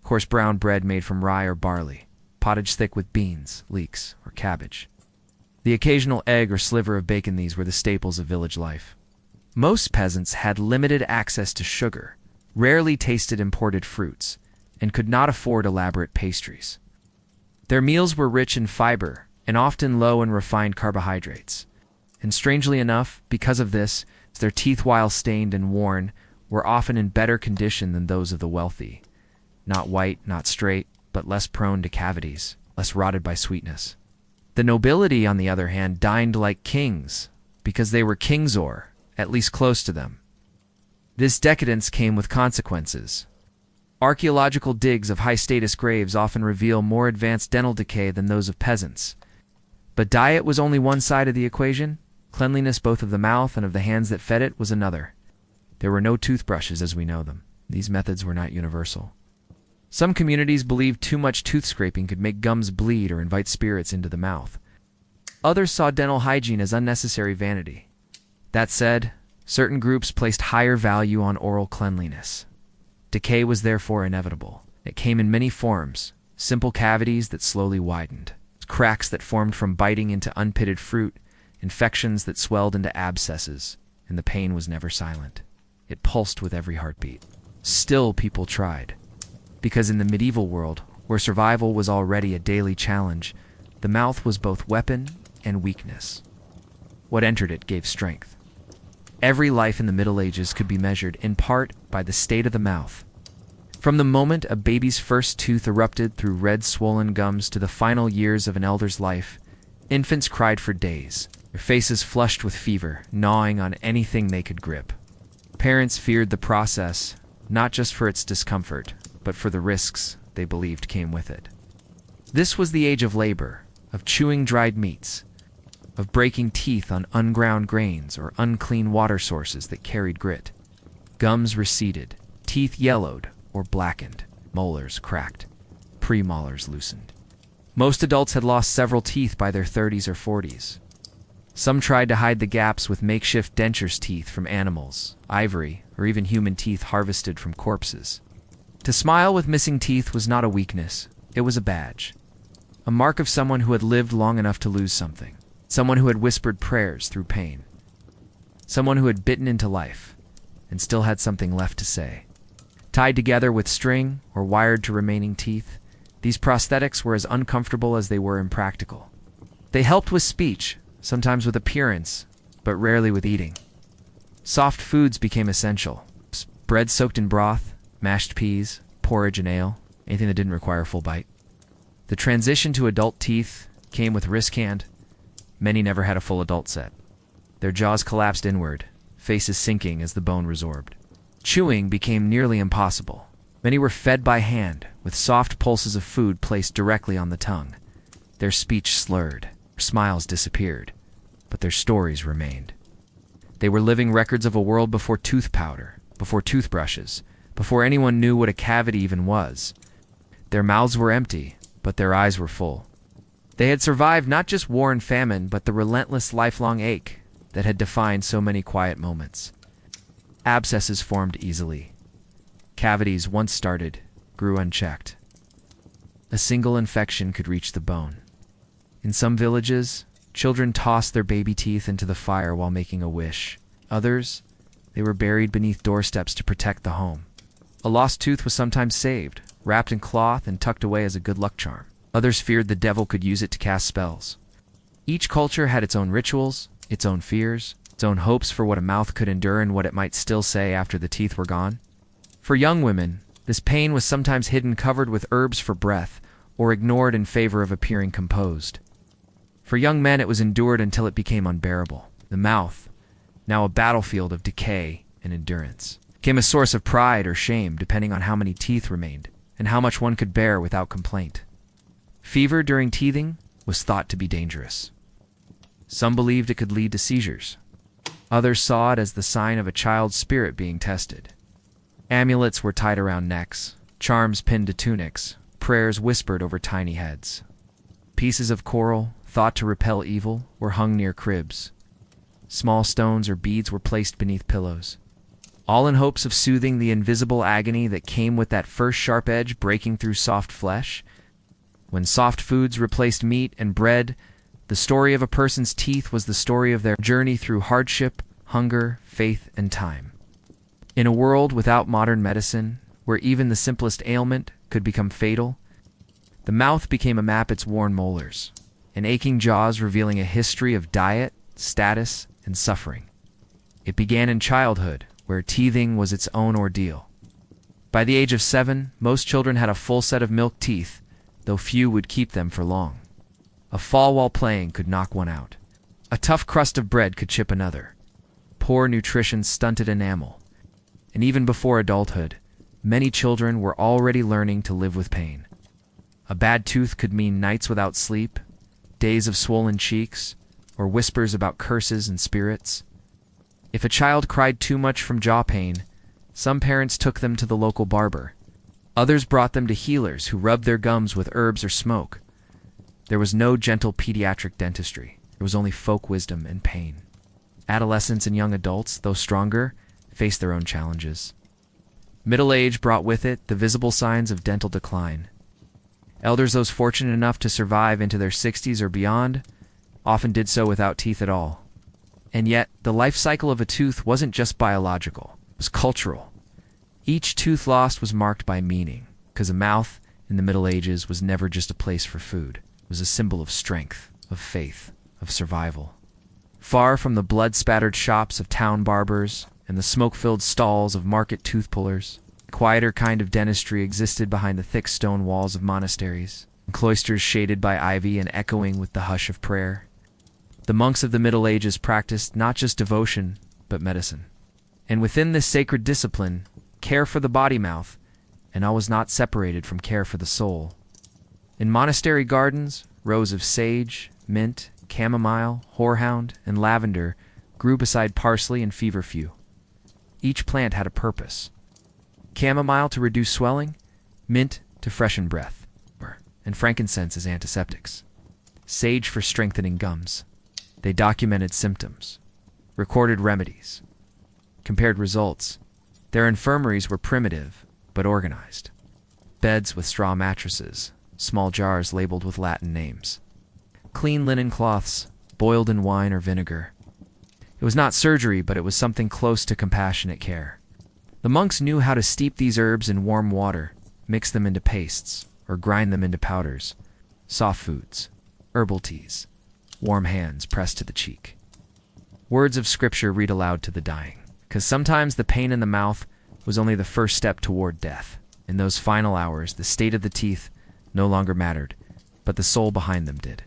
Coarse brown bread made from rye or barley, pottage thick with beans, leeks, or cabbage. The occasional egg or sliver of bacon, these were the staples of village life. Most peasants had limited access to sugar, rarely tasted imported fruits, and could not afford elaborate pastries. Their meals were rich in fiber and often low in refined carbohydrates. And strangely enough, because of this, their teeth, while stained and worn, were often in better condition than those of the wealthy. Not white, not straight, but less prone to cavities, less rotted by sweetness. The nobility, on the other hand, dined like kings, because they were kings, or at least close to them. This decadence came with consequences. Archaeological digs of high-status graves often reveal more advanced dental decay than those of peasants. But diet was only one side of the equation. Cleanliness both of the mouth and of the hands that fed it was another. There were no toothbrushes as we know them. These methods were not universal. Some communities believed too much tooth scraping could make gums bleed or invite spirits into the mouth. Others saw dental hygiene as unnecessary vanity. That said, certain groups placed higher value on oral cleanliness. Decay was therefore inevitable. It came in many forms: simple cavities that slowly widened, cracks that formed from biting into unpitted fruit, infections that swelled into abscesses, and the pain was never silent. It pulsed with every heartbeat. Still, people tried. Because in the medieval world, where survival was already a daily challenge, the mouth was both weapon and weakness. What entered it gave strength. Every life in the Middle Ages could be measured, in part, by the state of the mouth. From the moment a baby's first tooth erupted through red, swollen gums to the final years of an elder's life, infants cried for days, their faces flushed with fever, gnawing on anything they could grip. Parents feared the process, not just for its discomfort, but for the risks they believed came with it. This was the age of labor, of chewing dried meats, of breaking teeth on unground grains or unclean water sources that carried grit. Gums receded, teeth yellowed or blackened, molars cracked, premolars loosened. Most adults had lost several teeth by their 30s or 40s. Some tried to hide the gaps with makeshift dentures teeth from animals, ivory, or even human teeth harvested from corpses. To smile with missing teeth was not a weakness, it was a badge. A mark of someone who had lived long enough to lose something. Someone who had whispered prayers through pain. Someone who had bitten into life and still had something left to say. Tied together with string or wired to remaining teeth, these prosthetics were as uncomfortable as they were impractical. They helped with speech, sometimes with appearance, but rarely with eating. Soft foods became essential. Bread soaked in broth, mashed peas, porridge and ale, anything that didn't require a full bite. The transition to adult teeth came with wrist hand. Many never had a full adult set. Their jaws collapsed inward, faces sinking as the bone resorbed. Chewing became nearly impossible. Many were fed by hand, with soft pulses of food placed directly on the tongue. Their speech slurred, their smiles disappeared, but their stories remained. They were living records of a world before tooth powder, before toothbrushes, before anyone knew what a cavity even was. Their mouths were empty, but their eyes were full. They had survived not just war and famine, but the relentless lifelong ache that had defined so many quiet moments. Abscesses formed easily. Cavities, once started, grew unchecked. A single infection could reach the bone. In some villages, children tossed their baby teeth into the fire while making a wish. Others, they were buried beneath doorsteps to protect the home. A lost tooth was sometimes saved, wrapped in cloth and tucked away as a good luck charm. Others feared the devil could use it to cast spells. Each culture had its own rituals, its own fears, its own hopes for what a mouth could endure and what it might still say after the teeth were gone. For young women, this pain was sometimes hidden covered with herbs for breath, or ignored in favor of appearing composed. For young men, it was endured until it became unbearable. The mouth, now a battlefield of decay and endurance, became a source of pride or shame depending on how many teeth remained and how much one could bear without complaint. Fever during teething was thought to be dangerous. Some believed it could lead to seizures. Others saw it as the sign of a child's spirit being tested. Amulets were tied around necks, charms pinned to tunics, prayers whispered over tiny heads. Pieces of coral, thought to repel evil, were hung near cribs. Small stones or beads were placed beneath pillows, all in hopes of soothing the invisible agony that came with that first sharp edge breaking through soft flesh. When soft foods replaced meat and bread, the story of a person's teeth was the story of their journey through hardship, hunger, faith, and time. In a world without modern medicine, where even the simplest ailment could become fatal, the mouth became a map its worn molars, and aching jaws revealing a history of diet, status, and suffering. It began in childhood, where teething was its own ordeal. By the age of 7, most children had a full set of milk teeth, though few would keep them for long. A fall while playing could knock one out. A tough crust of bread could chip another. Poor nutrition stunted enamel. And even before adulthood, many children were already learning to live with pain. A bad tooth could mean nights without sleep, days of swollen cheeks, or whispers about curses and spirits. If a child cried too much from jaw pain, some parents took them to the local barber. Others brought them to healers who rubbed their gums with herbs or smoke. There was no gentle pediatric dentistry. There was only folk wisdom and pain. Adolescents and young adults, though stronger, faced their own challenges. Middle age brought with it the visible signs of dental decline. Elders, those fortunate enough to survive into their 60s or beyond, often did so without teeth at all. And yet, the life cycle of a tooth wasn't just biological, it was cultural. Each tooth lost was marked by meaning, because a mouth in the Middle Ages was never just a place for food. It was a symbol of strength, of faith, of survival. Far from the blood-spattered shops of town barbers and the smoke-filled stalls of market tooth pullers, a quieter kind of dentistry existed behind the thick stone walls of monasteries, cloisters shaded by ivy and echoing with the hush of prayer. The monks of the Middle Ages practiced not just devotion, but medicine. And within this sacred discipline, care for the body-mouth, and all was not separated from care for the soul. In monastery gardens, rows of sage, mint, chamomile, horehound, and lavender grew beside parsley and feverfew. Each plant had a purpose. Chamomile to reduce swelling, mint to freshen breath, and frankincense as antiseptics. Sage for strengthening gums. They documented symptoms, recorded remedies, compared results. Their infirmaries were primitive, but organized. Beds with straw mattresses, small jars labeled with Latin names. Clean linen cloths, boiled in wine or vinegar. It was not surgery, but it was something close to compassionate care. The monks knew how to steep these herbs in warm water, mix them into pastes, or grind them into powders. Soft foods, herbal teas, warm hands pressed to the cheek. Words of scripture read aloud to the dying, because sometimes the pain in the mouth was only the first step toward death. In those final hours, the state of the teeth no longer mattered, but the soul behind them did.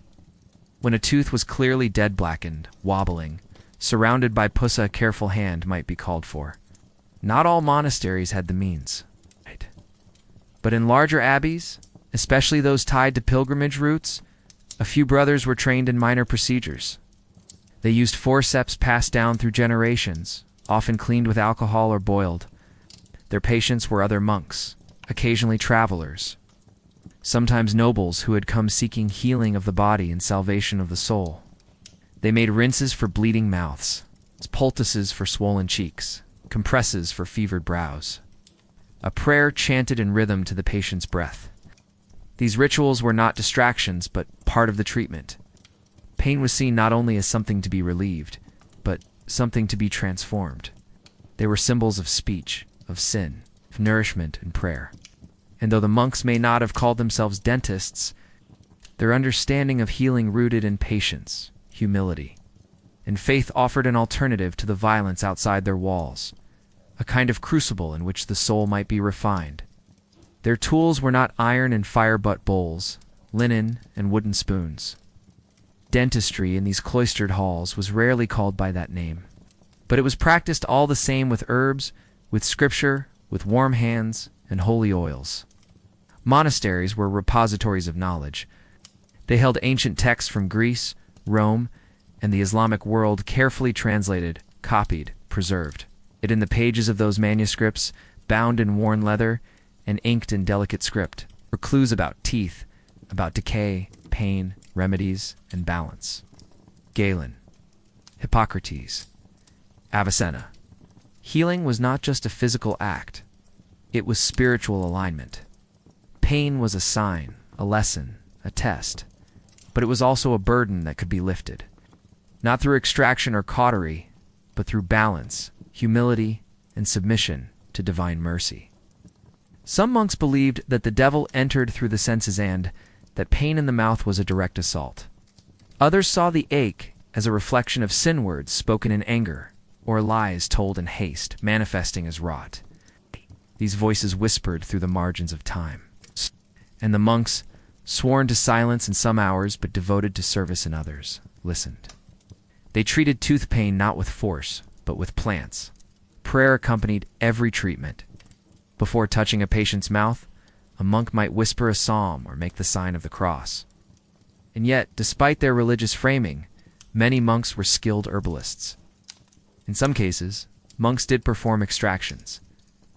When a tooth was clearly dead-blackened, wobbling, surrounded by pus, a careful hand might be called for. Not all monasteries had the means. But in larger abbeys, especially those tied to pilgrimage routes, a few brothers were trained in minor procedures. They used forceps passed down through generations, often cleaned with alcohol or boiled. Their patients were other monks, occasionally travelers, sometimes nobles who had come seeking healing of the body and salvation of the soul. They made rinses for bleeding mouths, poultices for swollen cheeks, compresses for fevered brows. A prayer chanted in rhythm to the patient's breath. These rituals were not distractions, but part of the treatment. Pain was seen not only as something to be relieved, but something to be transformed. They were symbols of speech, of sin, of nourishment and prayer. And though the monks may not have called themselves dentists, their understanding of healing rooted in patience, humility, and faith offered an alternative to the violence outside their walls, a kind of crucible in which the soul might be refined. Their tools were not iron and fire-butt bowls, linen and wooden spoons. Dentistry in these cloistered halls was rarely called by that name, but it was practiced all the same with herbs, with scripture, with warm hands, and holy oils. Monasteries were repositories of knowledge. They held ancient texts from Greece, Rome, and the Islamic world, carefully translated, copied, preserved. It in the pages of those manuscripts, bound in worn leather and inked in delicate script, were clues about teeth, about decay, pain, remedies, and balance. Galen, Hippocrates, Avicenna. Healing was not just a physical act. It was spiritual alignment. Pain was a sign, a lesson, a test, but it was also a burden that could be lifted. Not through extraction or cautery, but through balance, humility, and submission to divine mercy. Some monks believed that the devil entered through the senses and that pain in the mouth was a direct assault. Others saw the ache as a reflection of sin words spoken in anger or lies told in haste, manifesting as rot. These voices whispered through the margins of time. And the monks, sworn to silence in some hours but devoted to service in others, listened. They treated tooth pain not with force, but with plants, prayer accompanied every treatment. Before touching a patient's mouth, a monk might whisper a psalm or make the sign of the cross. And yet, despite their religious framing, many monks were skilled herbalists. In some cases, monks did perform extractions.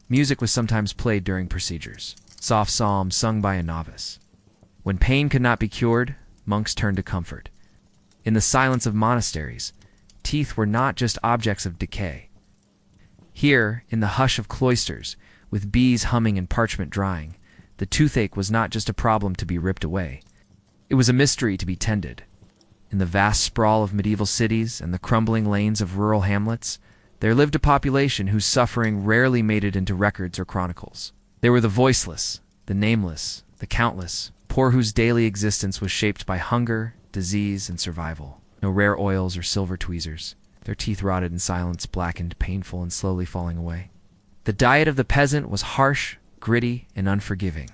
Music was sometimes played during procedures, soft psalms sung by a novice. When pain could not be cured, monks turned to comfort. In the silence of monasteries, teeth were not just objects of decay. Here, in the hush of cloisters, with bees humming and parchment drying, the toothache was not just a problem to be ripped away. It was a mystery to be tended. In the vast sprawl of medieval cities and the crumbling lanes of rural hamlets, there lived a population whose suffering rarely made it into records or chronicles. They were the voiceless, the nameless, the countless, poor whose daily existence was shaped by hunger, disease, and survival. No rare oils or silver tweezers. Their teeth rotted in silence, blackened, painful, and slowly falling away. The diet of the peasant was harsh, gritty, and unforgiving.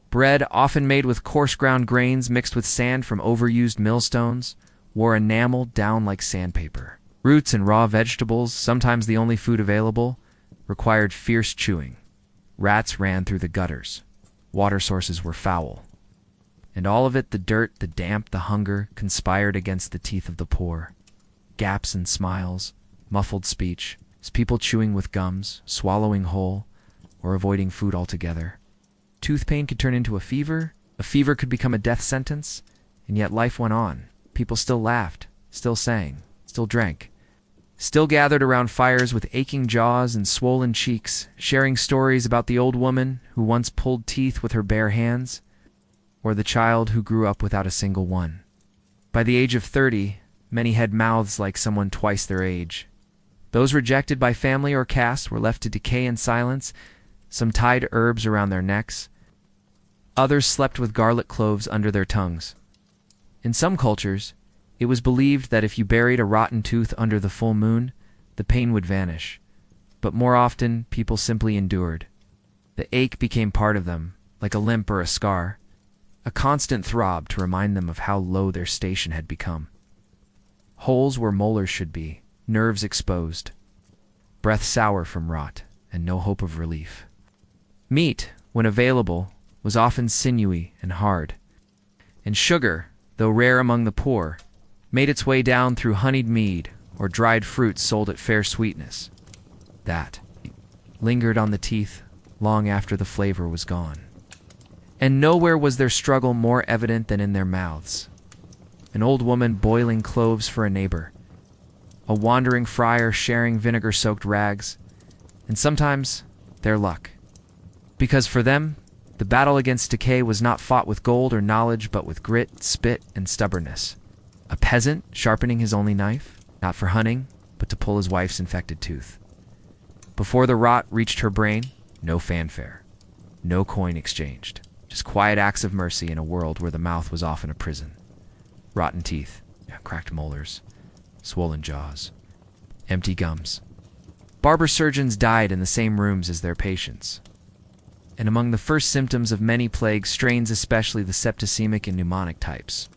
Bread, often made with coarse ground grains mixed with sand from overused millstones, wore enamel down like sandpaper. Roots and raw vegetables, sometimes the only food available, required fierce chewing. Rats ran through the gutters. Water sources were foul. And all of it, the dirt, the damp, the hunger, conspired against the teeth of the poor. Gaps in smiles, muffled speech, as people chewing with gums, swallowing whole, or avoiding food altogether. Tooth pain could turn into a fever could become a death sentence, and yet life went on. People still laughed, still sang, still drank, still gathered around fires with aching jaws and swollen cheeks, sharing stories about the old woman who once pulled teeth with her bare hands, or the child who grew up without a single one. By the age of 30, many had mouths like someone twice their age. Those rejected by family or caste were left to decay in silence. Some tied herbs around their necks. Others slept with garlic cloves under their tongues. In some cultures, it was believed that if you buried a rotten tooth under the full moon, the pain would vanish. But more often, people simply endured. The ache became part of them, like a limp or a scar, a constant throb to remind them of how low their station had become. Holes where molars should be, nerves exposed, breath sour from rot, and no hope of relief. Meat, when available, was often sinewy and hard, and sugar, though rare among the poor, made its way down through honeyed mead or dried fruits sold at fair sweetness. That lingered on the teeth long after the flavor was gone. And nowhere was their struggle more evident than in their mouths. An old woman boiling cloves for a neighbor, a wandering friar sharing vinegar-soaked rags, and sometimes their luck. Because for them, the battle against decay was not fought with gold or knowledge, but with grit, spit, and stubbornness. A peasant sharpening his only knife, not for hunting, but to pull his wife's infected tooth. Before the rot reached her brain, no fanfare, no coin exchanged, just quiet acts of mercy in a world where the mouth was often a prison. Rotten teeth, cracked molars, swollen jaws, empty gums. Barber-Surgeons died in the same rooms as their patients. And among the first symptoms of many plague strains, especially the septicemic and pneumonic types,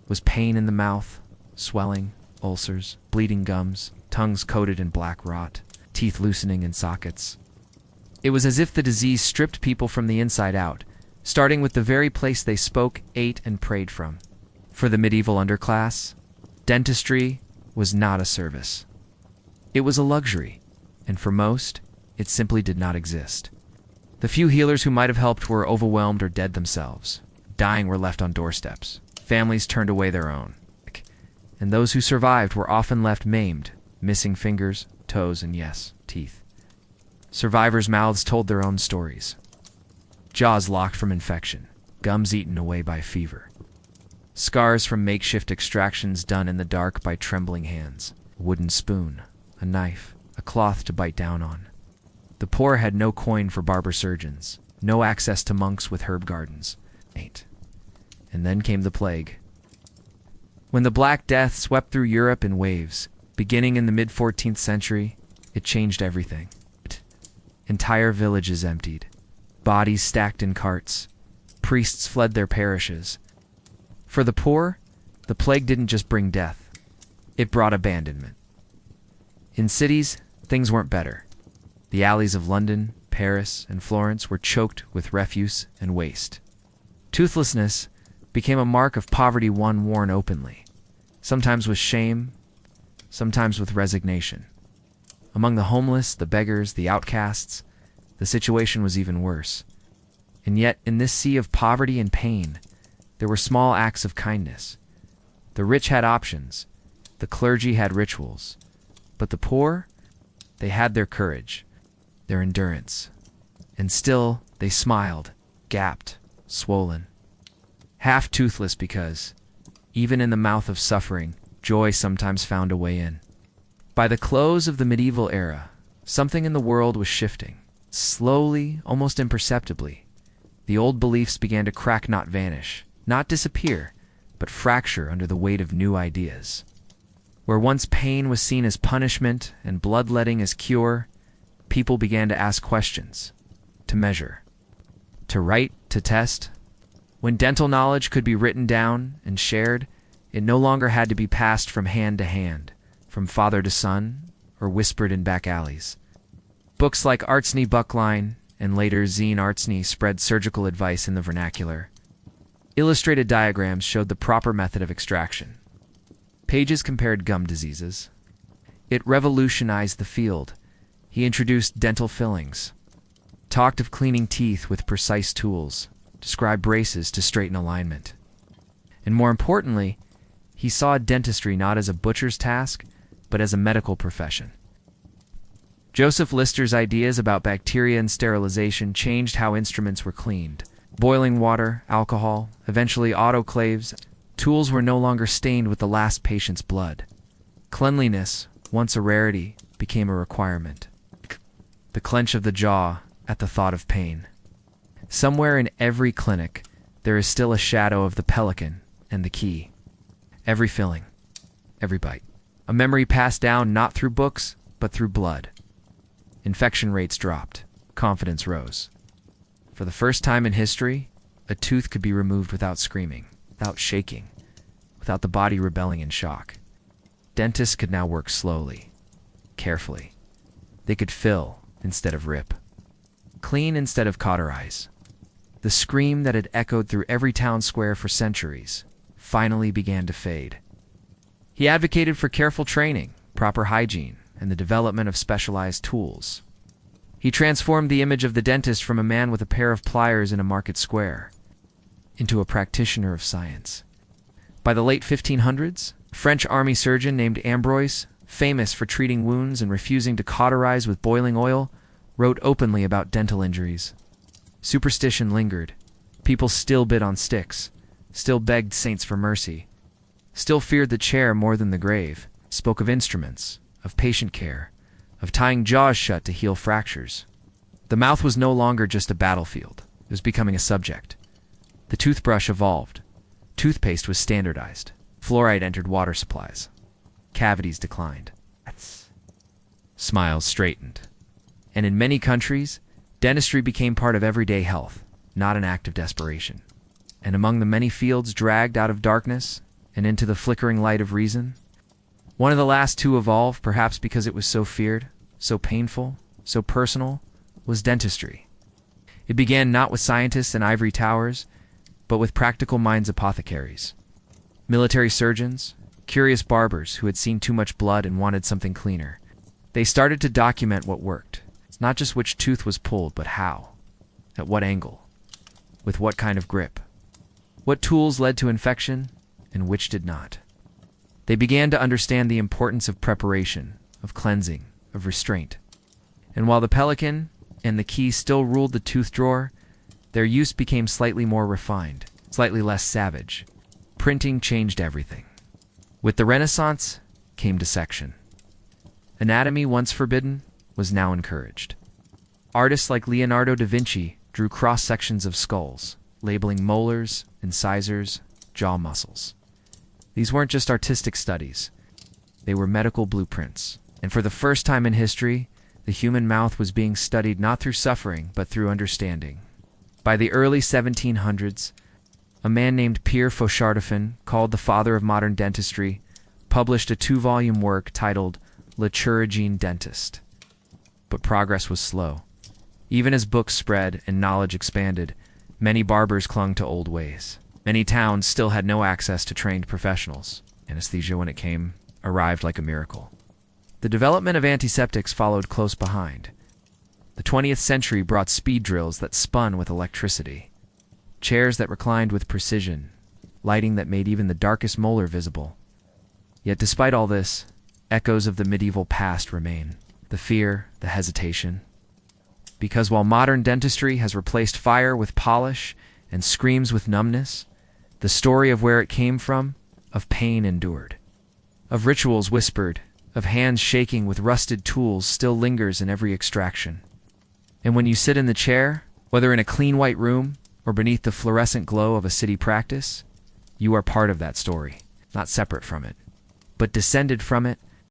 was pain in the mouth, swelling, ulcers, bleeding gums, tongues coated in black rot, teeth loosening in sockets. It was as if the disease stripped people from the inside out, starting with the very place they spoke, ate, and prayed from. For the medieval underclass, dentistry was not a service. It was a luxury, and for most, it simply did not exist. The few healers who might have helped were overwhelmed or dead themselves. Dying were left on doorsteps. Families turned away their own. And those who survived were often left maimed, missing fingers, toes, and yes, teeth. Survivors' mouths told their own stories. Jaws locked from infection, gums eaten away by fever. Scars from makeshift extractions done in the dark by trembling hands. A wooden spoon, a knife, a cloth to bite down on. The poor had no coin for barber-surgeons, no access to monks with herb gardens. And then came the plague. When the Black Death swept through Europe in waves, beginning in the mid-14th century, it changed everything. Entire villages emptied, bodies stacked in carts, priests fled their parishes. For the poor, the plague didn't just bring death, it brought abandonment. In cities, things weren't better. The alleys of London, Paris, and Florence were choked with refuse and waste. Toothlessness became a mark of poverty, one worn openly, sometimes with shame, sometimes with resignation. Among the homeless, the beggars, the outcasts, the situation was even worse. And yet, in this sea of poverty and pain, there were small acts of kindness. The rich had options, the clergy had rituals, but the poor, they had their courage, their endurance. And still, they smiled, gapped, swollen, half toothless because, even in the mouth of suffering, joy sometimes found a way in. By the close of the medieval era, something in the world was shifting. Slowly, almost imperceptibly, the old beliefs began to crack, not vanish, not disappear, but fracture under the weight of new ideas. Where once pain was seen as punishment and bloodletting as cure, people began to ask questions, to measure, to write, to test. When dental knowledge could be written down and shared, it no longer had to be passed from hand to hand, from father to son, or whispered in back alleys. Books like Artsney Buckline and later Zine Artsney spread surgical advice in the vernacular. Illustrated diagrams showed the proper method of extraction. Pages compared gum diseases. It revolutionized the field. He introduced dental fillings, talked of cleaning teeth with precise tools, described braces to straighten alignment. And more importantly, he saw dentistry not as a butcher's task, but as a medical profession. Joseph Lister's ideas about bacteria and sterilization changed how instruments were cleaned. Boiling water, alcohol, eventually autoclaves, tools were no longer stained with the last patient's blood. Cleanliness, once a rarity, became a requirement. The clench of the jaw at the thought of pain. Somewhere in every clinic, there is still a shadow of the pelican and the key. Every filling, every bite. A memory passed down not through books, but through blood. Infection rates dropped. Confidence rose. For the first time in history, a tooth could be removed without screaming, without shaking, without the body rebelling in shock. Dentists could now work slowly, carefully. They could fill instead of rip, clean instead of cauterize. The scream that had echoed through every town square for centuries finally began to fade. He advocated for careful training, proper hygiene, and the development of specialized tools. He transformed the image of the dentist from a man with a pair of pliers in a market square into a practitioner of science. By the late 1500s, a French army surgeon named Ambroise, famous for treating wounds and refusing to cauterize with boiling oil, wrote openly about dental injuries. Superstition lingered. People still bit on sticks, still begged saints for mercy, still feared the chair more than the grave, spoke of instruments, of patient care, of tying jaws shut to heal fractures. The mouth was no longer just a battlefield. It was becoming a subject. The toothbrush evolved. Toothpaste was standardized. Fluoride entered water supplies. Cavities declined. Smiles straightened. And in many countries, dentistry became part of everyday health, not an act of desperation. And among the many fields dragged out of darkness and into the flickering light of reason, one of the last to evolve, perhaps because it was so feared, so painful, so personal, was dentistry. It began not with scientists in ivory towers, but with practical minds apothecaries. Military surgeons, curious barbers who had seen too much blood and wanted something cleaner. They started to document what worked. It's not just which tooth was pulled, but how, at what angle, with what kind of grip. What tools led to infection, and which did not. They began to understand the importance of preparation, of cleansing, of restraint. And while the pelican and the key still ruled the tooth drawer, their use became slightly more refined, slightly less savage. Printing changed everything. With the Renaissance came dissection. Anatomy, once forbidden, was now encouraged. Artists like Leonardo da Vinci drew cross-sections of skulls, labeling molars, incisors, jaw muscles. These weren't just artistic studies. They were medical blueprints. And for the first time in history, the human mouth was being studied not through suffering, but through understanding. By the early 1700s, a man named Pierre Fauchardefin, called the father of modern dentistry, published a 2-volume work titled Le Chirurgien Dentiste. but progress was slow. Even as books spread and knowledge expanded, many barbers clung to old ways. Many towns still had no access to trained professionals. Anesthesia, when it came, arrived like a miracle. The development of antiseptics followed close behind. The 20th century brought speed drills that spun with electricity, chairs that reclined with precision, lighting that made even the darkest molar visible. Yet despite all this, echoes of the medieval past remain. The fear, the hesitation. Because while modern dentistry has replaced fire with polish and screams with numbness, the story of where it came from, of pain endured, of rituals whispered, of hands shaking with rusted tools still lingers in every extraction. And when you sit in the chair, whether in a clean white room or beneath the fluorescent glow of a city practice, you are part of that story, not separate from it, but descended from it,